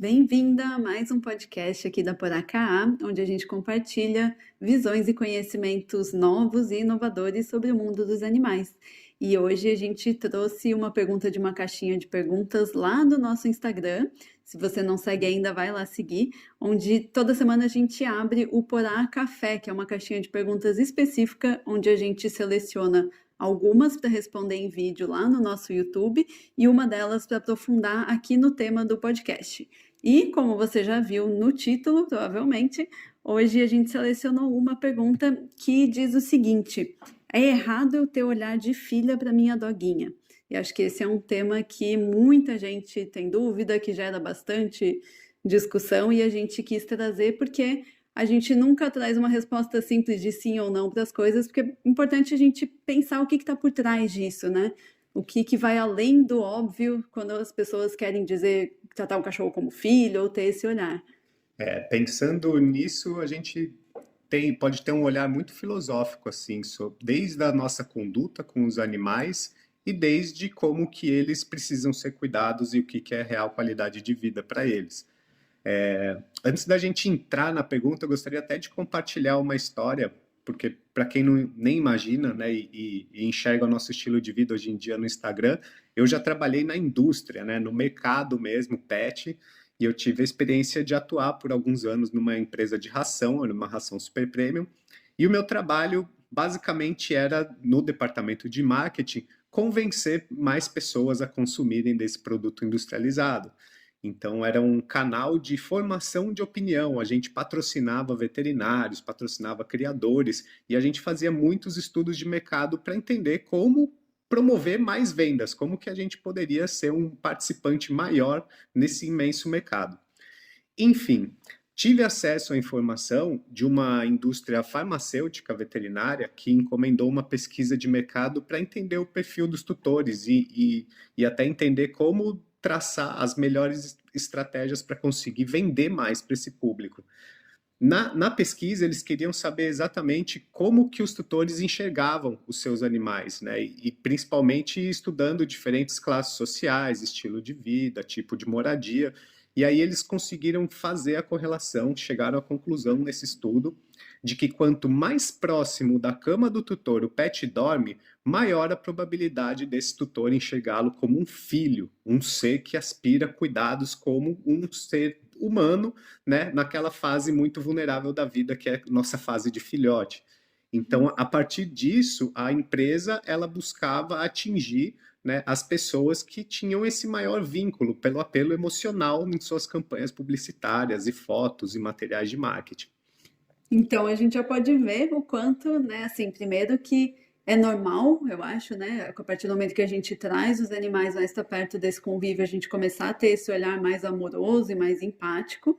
Bem-vinda a mais um podcast aqui da Poracá, onde a gente compartilha visões e conhecimentos novos e inovadores sobre o mundo dos animais. E hoje a gente trouxe uma pergunta de uma caixinha de perguntas lá do nosso Instagram. Se você não segue ainda, vai lá seguir, onde toda semana a gente abre o Porá Café, que é uma caixinha de perguntas específica, onde a gente seleciona algumas para responder em vídeo lá no nosso YouTube e uma delas para aprofundar aqui no tema do podcast. E, como você já viu no título, provavelmente, hoje a gente selecionou uma pergunta que diz o seguinte: é errado eu ter olhar de filha para minha doguinha? E acho que esse é um tema que muita gente tem dúvida, que gera bastante discussão, e a gente quis trazer porque a gente nunca traz uma resposta simples de sim ou não para as coisas, porque é importante a gente pensar o que está por trás disso, né? O que vai além do óbvio quando as pessoas querem dizer tratar o cachorro como filho ou ter esse olhar. Pensando nisso, a gente pode ter um olhar muito filosófico, assim, desde a nossa conduta com os animais e desde como que eles precisam ser cuidados e o que é real qualidade de vida para eles. Antes da gente entrar na pergunta, eu gostaria até de compartilhar uma história, porque para quem nem imagina, né, e enxerga o nosso estilo de vida hoje em dia no Instagram, eu já trabalhei na indústria, né, no mercado mesmo, pet, e eu tive a experiência de atuar por alguns anos numa empresa de ração, numa ração super premium, e o meu trabalho basicamente era, no departamento de marketing, convencer mais pessoas a consumirem desse produto industrializado. Então, era um canal de formação de opinião. A gente patrocinava veterinários, patrocinava criadores e a gente fazia muitos estudos de mercado para entender como promover mais vendas, como que a gente poderia ser um participante maior nesse imenso mercado. Enfim, tive acesso à informação de uma indústria farmacêutica veterinária que encomendou uma pesquisa de mercado para entender o perfil dos tutores e até entender como traçar as melhores estratégias para conseguir vender mais para esse público. Na pesquisa, eles queriam saber exatamente como que os tutores enxergavam os seus animais, né? E principalmente estudando diferentes classes sociais, estilo de vida, tipo de moradia. E aí eles conseguiram fazer a correlação, chegaram à conclusão nesse estudo de que quanto mais próximo da cama do tutor o pet dorme, maior a probabilidade desse tutor enxergá-lo como um filho, um ser que aspira cuidados como um ser humano, né, naquela fase muito vulnerável da vida que é a nossa fase de filhote. Então, a partir disso, a empresa ela buscava atingir, né, as pessoas que tinham esse maior vínculo pelo apelo emocional em suas campanhas publicitárias e fotos e materiais de marketing. Então a gente já pode ver o quanto, né, assim, primeiro que é normal, eu acho, né, a partir do momento que a gente traz os animais mais para perto desse convívio, a gente começar a ter esse olhar mais amoroso e mais empático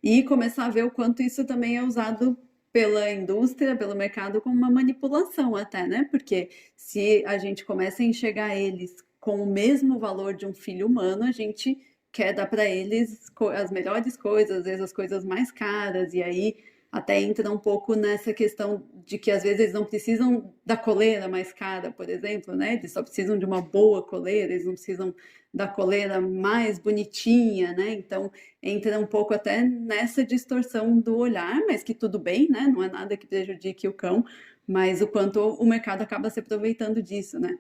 e começar a ver o quanto isso também é usado pela indústria, pelo mercado como uma manipulação até, né? Porque se a gente começa a enxergar eles com o mesmo valor de um filho humano, a gente quer dar para eles as melhores coisas, às vezes as coisas mais caras, e aí até entra um pouco nessa questão de que às vezes eles não precisam da coleira mais cara, por exemplo, né? Eles só precisam de uma boa coleira, eles não precisam da coleira mais bonitinha, né? Então entra um pouco até nessa distorção do olhar, mas que tudo bem, né? Não é nada que prejudique o cão, mas o quanto o mercado acaba se aproveitando disso, né?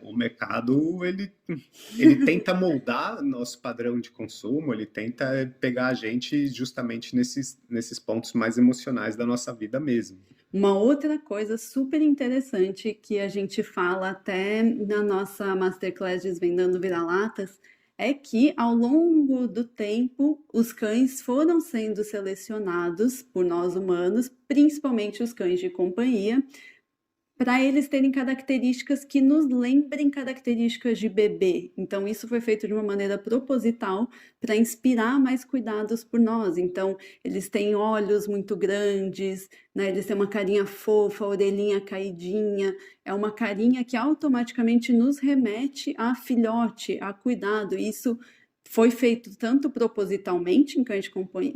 O mercado ele tenta moldar nosso padrão de consumo, ele tenta pegar a gente justamente nesses pontos mais emocionais da nossa vida mesmo. Uma outra coisa super interessante que a gente fala até na nossa Masterclass Desvendando Vira-Latas é que ao longo do tempo os cães foram sendo selecionados por nós humanos, principalmente os cães de companhia, para eles terem características que nos lembrem características de bebê. Então, isso foi feito de uma maneira proposital para inspirar mais cuidados por nós. Então, eles têm olhos muito grandes, né? Eles têm uma carinha fofa, orelhinha caidinha. É uma carinha que automaticamente nos remete a filhote, a cuidado. Isso foi feito tanto propositalmente em cães de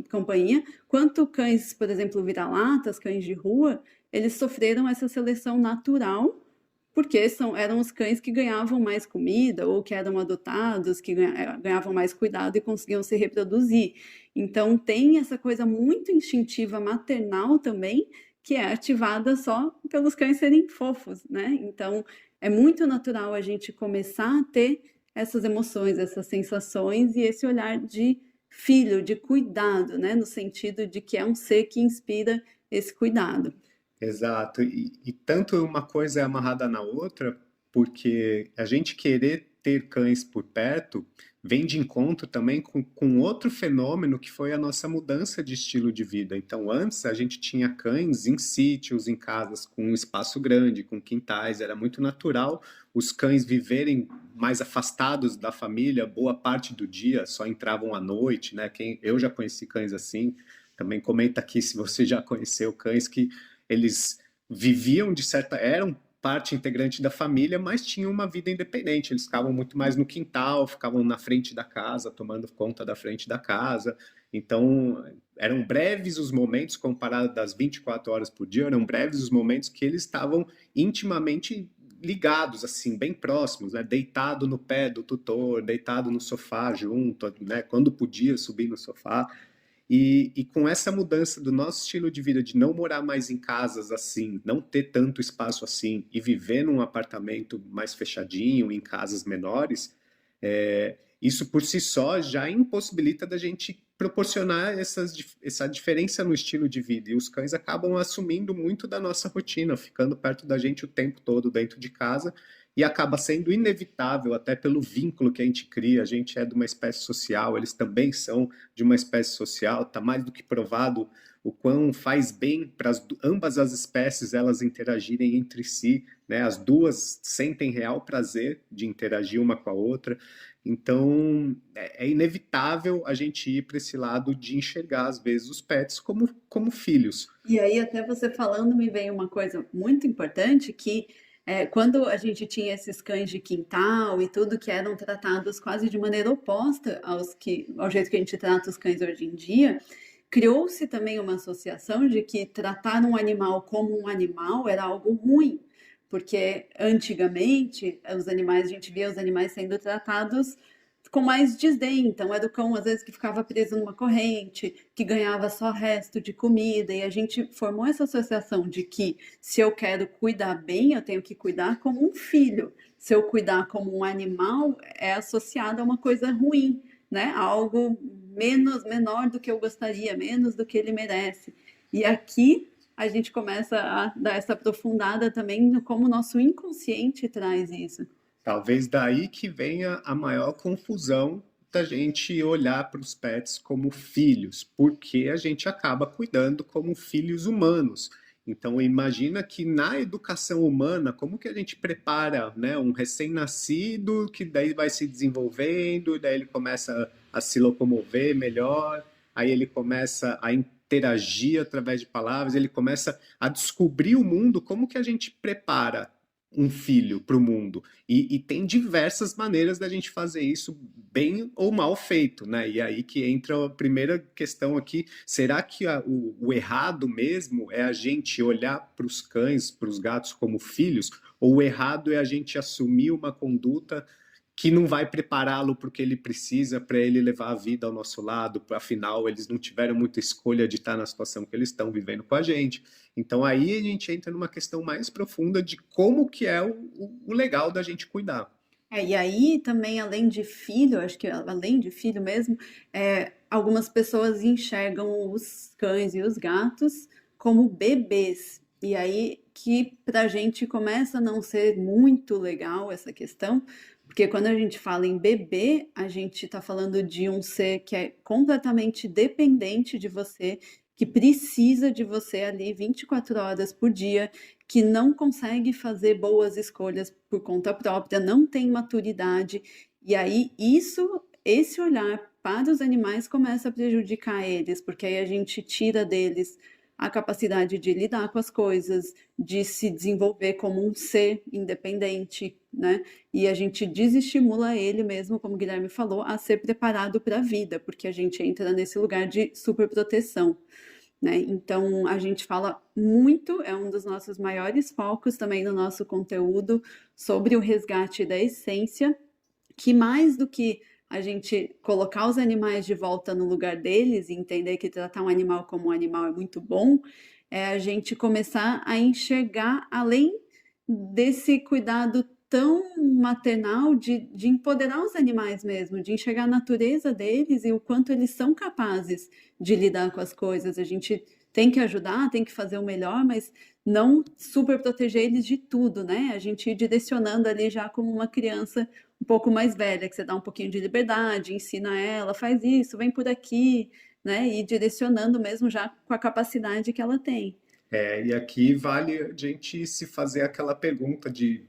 companhia, quanto cães, por exemplo, vira-latas, cães de rua, eles sofreram essa seleção natural porque eram os cães que ganhavam mais comida ou que eram adotados, que ganhavam mais cuidado e conseguiam se reproduzir. Então, tem essa coisa muito instintiva maternal também, que é ativada só pelos cães serem fofos, né? Então, é muito natural a gente começar a ter essas emoções, essas sensações e esse olhar de filho, de cuidado, né? No sentido de que é um ser que inspira esse cuidado. Exato. E tanto uma coisa é amarrada na outra, porque a gente querer ter cães por perto vem de encontro também com outro fenômeno que foi a nossa mudança de estilo de vida. Então, antes a gente tinha cães em sítios, em casas com um espaço grande, com quintais, era muito natural os cães viverem mais afastados da família, boa parte do dia, só entravam à noite, né? Eu já conheci cães assim. Também comenta aqui se você já conheceu cães que eles viviam eram parte integrante da família, mas tinham uma vida independente. Eles ficavam muito mais no quintal, ficavam na frente da casa, tomando conta da frente da casa. Então, eram breves os momentos, comparado das 24 horas por dia, eram breves os momentos que eles estavam intimamente ligados, assim, bem próximos, né? Deitado no pé do tutor, deitado no sofá junto, né? Quando podia subir no sofá. E com essa mudança do nosso estilo de vida, de não morar mais em casas assim, não ter tanto espaço assim, e viver num apartamento mais fechadinho, em casas menores, isso por si só já impossibilita da gente proporcionar essa diferença no estilo de vida. E os cães acabam assumindo muito da nossa rotina, ficando perto da gente o tempo todo dentro de casa, e acaba sendo inevitável, até pelo vínculo que a gente cria. A gente é de uma espécie social, eles também são de uma espécie social, está mais do que provado o quão faz bem para ambas as espécies elas interagirem entre si, né? As duas sentem real prazer de interagir uma com a outra. Então, é inevitável a gente ir para esse lado de enxergar, às vezes, os pets como filhos. E aí, até você falando, me veio uma coisa muito importante que quando a gente tinha esses cães de quintal e tudo que eram tratados quase de maneira oposta ao jeito que a gente trata os cães hoje em dia, criou-se também uma associação de que tratar um animal como um animal era algo ruim, porque antigamente a gente via os animais sendo tratados com mais desdém. Então, era o cão, às vezes, que ficava preso numa corrente, que ganhava só resto de comida, e a gente formou essa associação de que se eu quero cuidar bem, eu tenho que cuidar como um filho. Se eu cuidar como um animal, é associado a uma coisa ruim, né? Algo menor do que eu gostaria, menos do que ele merece. E aqui a gente começa a dar essa aprofundada também no como o nosso inconsciente traz isso. Talvez daí que venha a maior confusão da gente olhar para os pets como filhos, porque a gente acaba cuidando como filhos humanos. Então imagina que na educação humana, como que a gente prepara, né, um recém-nascido que daí vai se desenvolvendo, daí ele começa a se locomover melhor, aí ele começa a interagir através de palavras, ele começa a descobrir o mundo, como que a gente prepara um filho para o mundo? E tem diversas maneiras da gente fazer isso bem ou mal feito, né? E aí que entra a primeira questão aqui: será que o errado mesmo é a gente olhar para os cães, para os gatos como filhos? Ou o errado é a gente assumir uma conduta que não vai prepará-lo para o que ele precisa para ele levar a vida ao nosso lado, afinal eles não tiveram muita escolha de estar na situação que eles estão vivendo com a gente. Então aí a gente entra numa questão mais profunda de como que é o legal da gente cuidar. E aí também, além de filho, acho que além de filho mesmo, algumas pessoas enxergam os cães e os gatos como bebês. E aí que pra gente começa a não ser muito legal essa questão, porque quando a gente fala em bebê, a gente está falando de um ser que é completamente dependente de você, que precisa de você ali 24 horas por dia, que não consegue fazer boas escolhas por conta própria, não tem maturidade. E aí esse olhar para os animais começa a prejudicar eles, porque aí a gente tira deles a capacidade de lidar com as coisas, de se desenvolver como um ser independente, né? E a gente desestimula ele mesmo, como o Guilherme falou, a ser preparado para a vida, porque a gente entra nesse lugar de superproteção. né? Então, a gente fala muito, é um dos nossos maiores focos também no nosso conteúdo sobre o resgate da essência, que mais do que a gente colocar os animais de volta no lugar deles e entender que tratar um animal como um animal é muito bom, é a gente começar a enxergar além desse cuidado tão maternal de empoderar os animais mesmo, de enxergar a natureza deles e o quanto eles são capazes de lidar com as coisas. A gente tem que ajudar, tem que fazer o melhor, mas não super proteger eles de tudo, né? A gente ir direcionando ali já como uma criança um pouco mais velha, que você dá um pouquinho de liberdade, ensina ela, faz isso, vem por aqui, né? E direcionando mesmo já com a capacidade que ela tem. E aqui vale a gente se fazer aquela pergunta de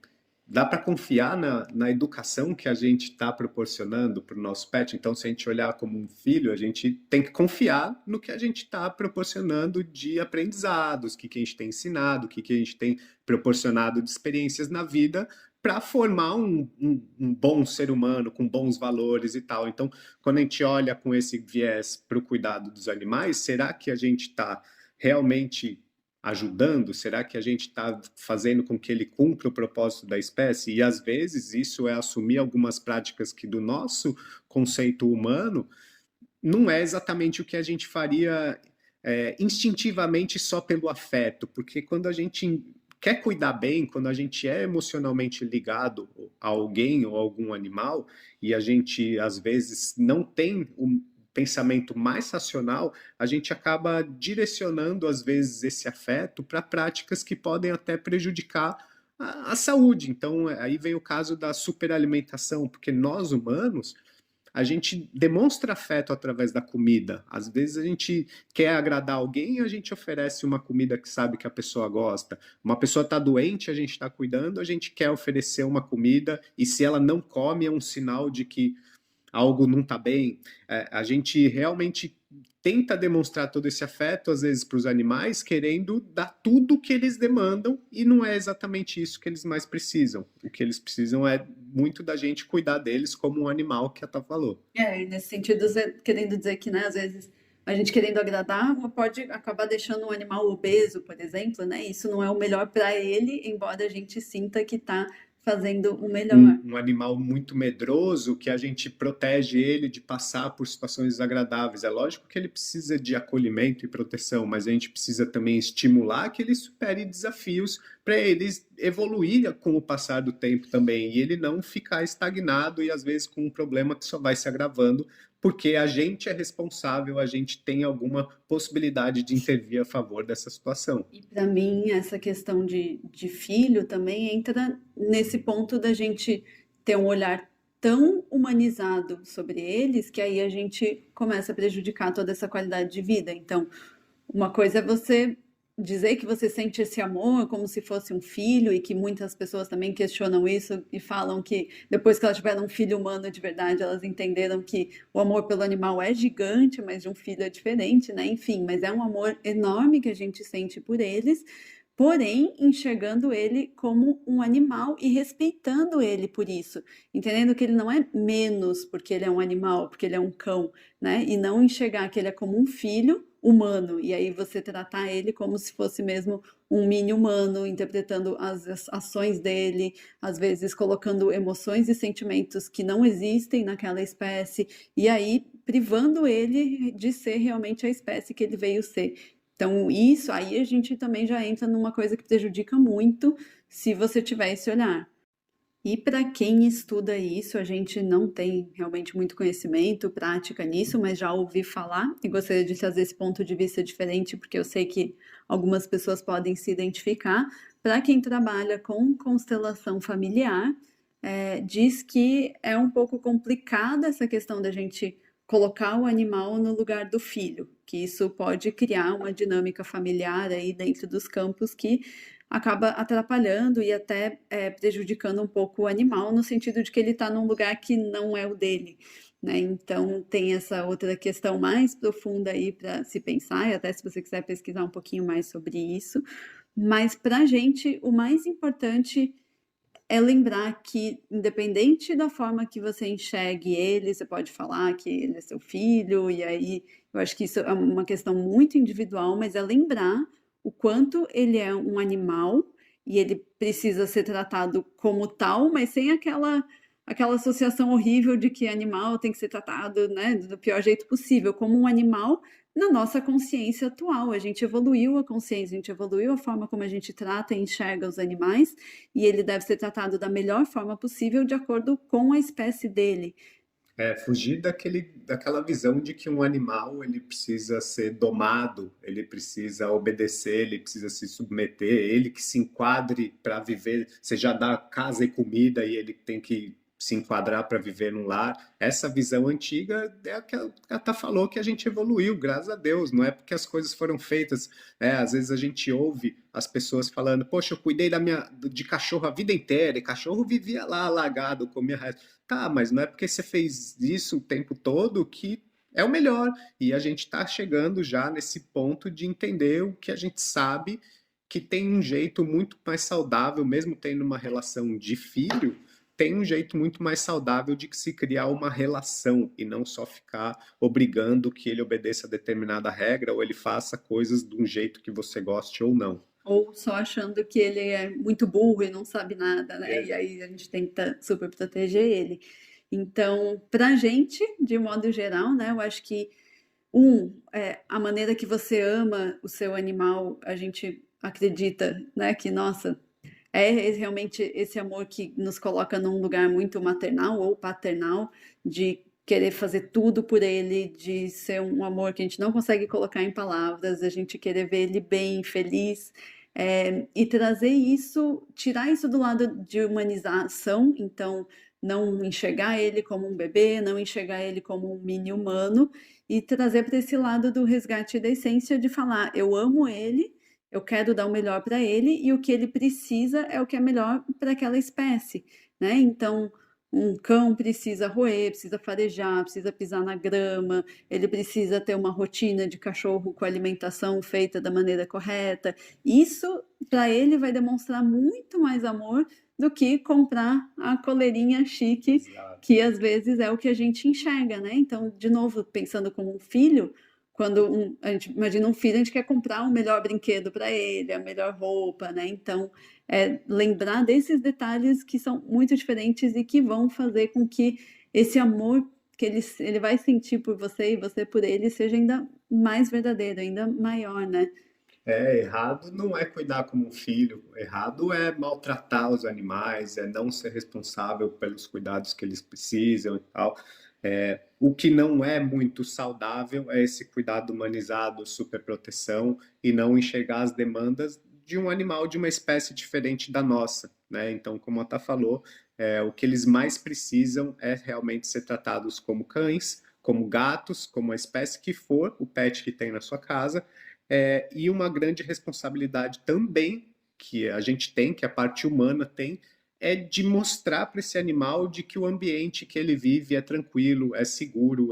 dá para confiar na educação que a gente está proporcionando para o nosso pet? Então, se a gente olhar como um filho, a gente tem que confiar no que a gente está proporcionando de aprendizados, o que a gente tem ensinado, o que a gente tem proporcionado de experiências na vida para formar um bom ser humano com bons valores e tal. Então, quando a gente olha com esse viés para o cuidado dos animais, será que a gente está realmente ajudando? Será que a gente está fazendo com que ele cumpra o propósito da espécie? E às vezes isso é assumir algumas práticas que, do nosso conceito humano, não é exatamente o que a gente faria instintivamente só pelo afeto, porque quando a gente quer cuidar bem, quando a gente é emocionalmente ligado a alguém ou a algum animal, e a gente às vezes não tem o pensamento mais racional, a gente acaba direcionando às vezes esse afeto para práticas que podem até prejudicar a saúde. Então aí vem o caso da superalimentação, porque nós humanos a gente demonstra afeto através da comida. Às vezes a gente quer agradar alguém e a gente oferece uma comida que sabe que a pessoa gosta. Uma pessoa está doente, a gente está cuidando, a gente quer oferecer uma comida e se ela não come é um sinal de que algo não está bem. A gente realmente tenta demonstrar todo esse afeto, às vezes, para os animais, querendo dar tudo o que eles demandam, e não é exatamente isso que eles mais precisam. O que eles precisam é muito da gente cuidar deles como um animal que a Tá falou. E nesse sentido, querendo dizer que, né, às vezes a gente querendo agradar pode acabar deixando um animal obeso, por exemplo, né? Isso não é o melhor para ele, embora a gente sinta que está fazendo o melhor. Um animal muito medroso que a gente protege ele de passar por situações desagradáveis. É lógico que ele precisa de acolhimento e proteção, mas a gente precisa também estimular que ele supere desafios para ele evoluir com o passar do tempo também e ele não ficar estagnado e às vezes com um problema que só vai se agravando porque a gente é responsável, a gente tem alguma possibilidade de intervir a favor dessa situação. E para mim, essa questão de filho também entra nesse ponto da gente ter um olhar tão humanizado sobre eles que aí a gente começa a prejudicar toda essa qualidade de vida. Então, uma coisa é você dizer que você sente esse amor como se fosse um filho e que muitas pessoas também questionam isso e falam que depois que elas tiveram um filho humano de verdade, elas entenderam que o amor pelo animal é gigante, mas de um filho é diferente, né? Enfim, mas é um amor enorme que a gente sente por eles, porém enxergando ele como um animal e respeitando ele por isso, entendendo que ele não é menos porque ele é um animal, porque ele é um cão, né? E não enxergar que ele é como um filho humano, e aí você tratar ele como se fosse mesmo um mini humano, interpretando as ações dele, às vezes colocando emoções e sentimentos que não existem naquela espécie, e aí privando ele de ser realmente a espécie que ele veio ser. Então, isso aí a gente também já entra numa coisa que prejudica muito se você tiver esse olhar. E para quem estuda isso, a gente não tem realmente muito conhecimento, prática nisso, mas já ouvi falar e gostaria de trazer esse ponto de vista diferente, porque eu sei que algumas pessoas podem se identificar. Para quem trabalha com constelação familiar, diz que é um pouco complicada essa questão da gente colocar o animal no lugar do filho, que isso pode criar uma dinâmica familiar aí dentro dos campos que acaba atrapalhando e até prejudicando um pouco o animal, no sentido de que ele está num lugar que não é o dele, né? Então tem essa outra questão mais profunda aí para se pensar, e até se você quiser pesquisar um pouquinho mais sobre isso. Mas para a gente, o mais importante é lembrar que, independente da forma que você enxergue ele, você pode falar que ele é seu filho, e aí eu acho que isso é uma questão muito individual, mas é lembrar o quanto ele é um animal e ele precisa ser tratado como tal, mas sem aquela associação horrível de que animal tem que ser tratado, né, do pior jeito possível, como um animal na nossa consciência atual. A gente evoluiu a consciência, a gente evoluiu a forma como a gente trata e enxerga os animais, e ele deve ser tratado da melhor forma possível de acordo com a espécie dele. Fugir daquela visão de que um animal ele precisa ser domado, ele precisa obedecer, ele precisa se submeter, ele que se enquadre para viver, você já dá casa e comida e ele tem que se enquadrar para viver num lar. Essa visão antiga é a que a Tata falou que a gente evoluiu, graças a Deus, não é porque as coisas foram feitas. Às vezes a gente ouve as pessoas falando, poxa, eu cuidei de cachorro a vida inteira, e cachorro vivia lá, alagado, comia resto. Tá, mas não é porque você fez isso o tempo todo que é o melhor. E a gente está chegando já nesse ponto de entender o que a gente sabe que tem um jeito muito mais saudável, mesmo tendo uma relação de filho, tem um jeito muito mais saudável de se criar uma relação e não só ficar obrigando que ele obedeça a determinada regra ou ele faça coisas de um jeito que você goste ou não. Ou só achando que ele é muito burro e não sabe nada, né? E aí a gente tenta super proteger ele. Então, pra gente, de modo geral, né, eu acho que a maneira que você ama o seu animal, a gente acredita, né, que, nossa, realmente esse amor que nos coloca num lugar muito maternal ou paternal, de querer fazer tudo por ele, de ser um amor que a gente não consegue colocar em palavras, a gente querer ver ele bem, feliz, e trazer isso, tirar isso do lado de humanização, então não enxergar ele como um bebê, não enxergar ele como um mini humano, e trazer para esse lado do resgate da essência de falar, eu amo ele, eu quero dar o melhor para ele e o que ele precisa é o que é melhor para aquela espécie, né? Então, um cão precisa roer, precisa farejar, precisa pisar na grama, ele precisa ter uma rotina de cachorro com alimentação feita da maneira correta. Isso, para ele, vai demonstrar muito mais amor do que comprar a coleirinha chique, Exato. que às vezes é o que a gente enxerga, né? Então, de novo, pensando como um filho, quando a gente imagina um filho, a gente quer comprar o melhor brinquedo para ele, a melhor roupa, né? Então, lembrar desses detalhes que são muito diferentes e que vão fazer com que esse amor que ele vai sentir por você e você por ele seja ainda mais verdadeiro, ainda maior, né? Errado não é cuidar como um filho, errado é maltratar os animais, é não ser responsável pelos cuidados que eles precisam e tal. O que não é muito saudável é esse cuidado humanizado, superproteção e não enxergar as demandas de um animal de uma espécie diferente da nossa, né? Então, como a Tá falou, o que eles mais precisam é realmente ser tratados como cães, como gatos, como a espécie que for, o pet que tem na sua casa, e uma grande responsabilidade também que a gente tem, que a parte humana tem, é de mostrar para esse animal de que o ambiente que ele vive é tranquilo, é seguro,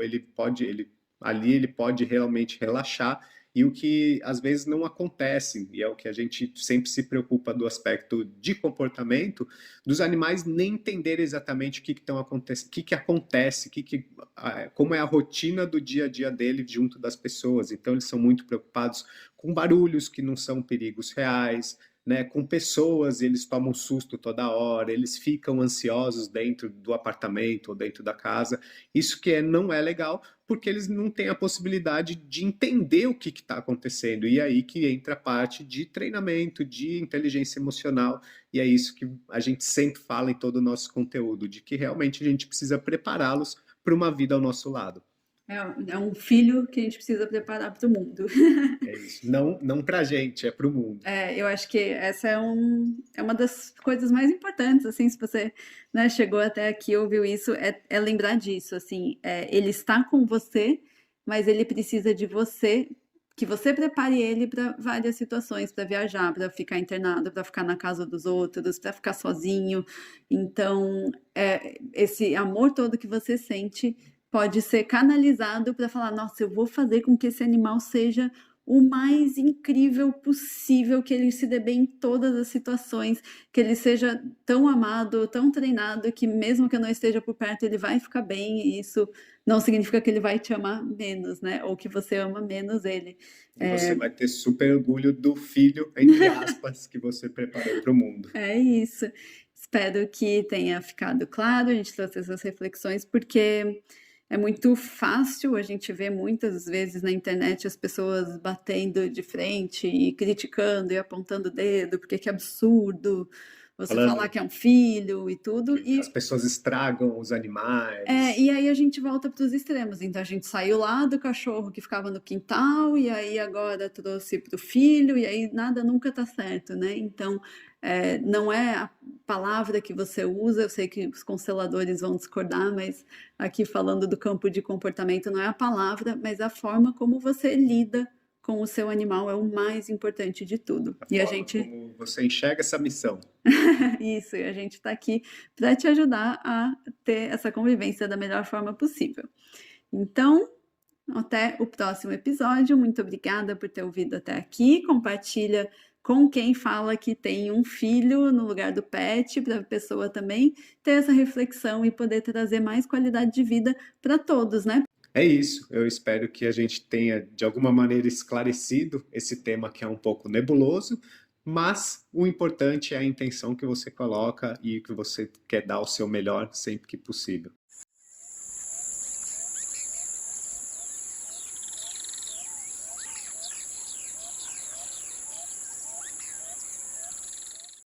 ali ele pode realmente relaxar, e o que às vezes não acontece, e é o que a gente sempre se preocupa do aspecto de comportamento, dos animais nem entender exatamente o que acontece, como é a rotina do dia a dia dele junto das pessoas. Então eles são muito preocupados com barulhos que não são perigos reais, né, com pessoas, eles tomam susto toda hora, eles ficam ansiosos dentro do apartamento ou dentro da casa. Isso não é legal, porque eles não têm a possibilidade de entender o que está acontecendo. E é aí que entra a parte de treinamento, de inteligência emocional, e é isso que a gente sempre fala em todo o nosso conteúdo, de que realmente a gente precisa prepará-los para uma vida ao nosso lado. É um filho que a gente precisa preparar para o mundo. É isso. Não, não para a gente, é para o mundo. Eu acho que essa é uma das coisas mais importantes, assim, se você, né, chegou até aqui e ouviu isso, é lembrar disso, assim, ele está com você, mas ele precisa de você, que você prepare ele para várias situações, para viajar, para ficar internado, para ficar na casa dos outros, para ficar sozinho. Então, esse amor todo que você sente pode ser canalizado para falar, nossa, eu vou fazer com que esse animal seja o mais incrível possível, que ele se dê bem em todas as situações, que ele seja tão amado, tão treinado, que mesmo que eu não esteja por perto, ele vai ficar bem, e isso não significa que ele vai te amar menos, né? Ou que você ama menos ele. E você vai ter super orgulho do filho, entre aspas, que você preparou para o mundo. É isso. Espero que tenha ficado claro, a gente trouxe essas reflexões, porque é muito fácil, a gente vê muitas vezes na internet as pessoas batendo de frente e criticando e apontando o dedo, porque que absurdo você falar Falando que é um filho e tudo, que as pessoas estragam os animais. e aí a gente volta para os extremos. Então a gente saiu lá do cachorro que ficava no quintal, e aí agora trouxe para o filho, e aí nada nunca tá certo, né? Então não é a palavra que você usa, eu sei que os consteladores vão discordar, mas aqui falando do campo de comportamento, não é a palavra, mas a forma como você lida com o seu animal é o mais importante de tudo. A E a forma gente como você enxerga essa missão. Isso, e a gente está aqui para te ajudar a ter essa convivência da melhor forma possível. Então, até o próximo episódio. Muito obrigada por ter ouvido até aqui. Compartilha com quem fala que tem um filho no lugar do pet, para a pessoa também ter essa reflexão e poder trazer mais qualidade de vida para todos, né? É isso, eu espero que a gente tenha, de alguma maneira, esclarecido esse tema que é um pouco nebuloso, mas o importante é a intenção que você coloca e que você quer dar o seu melhor sempre que possível.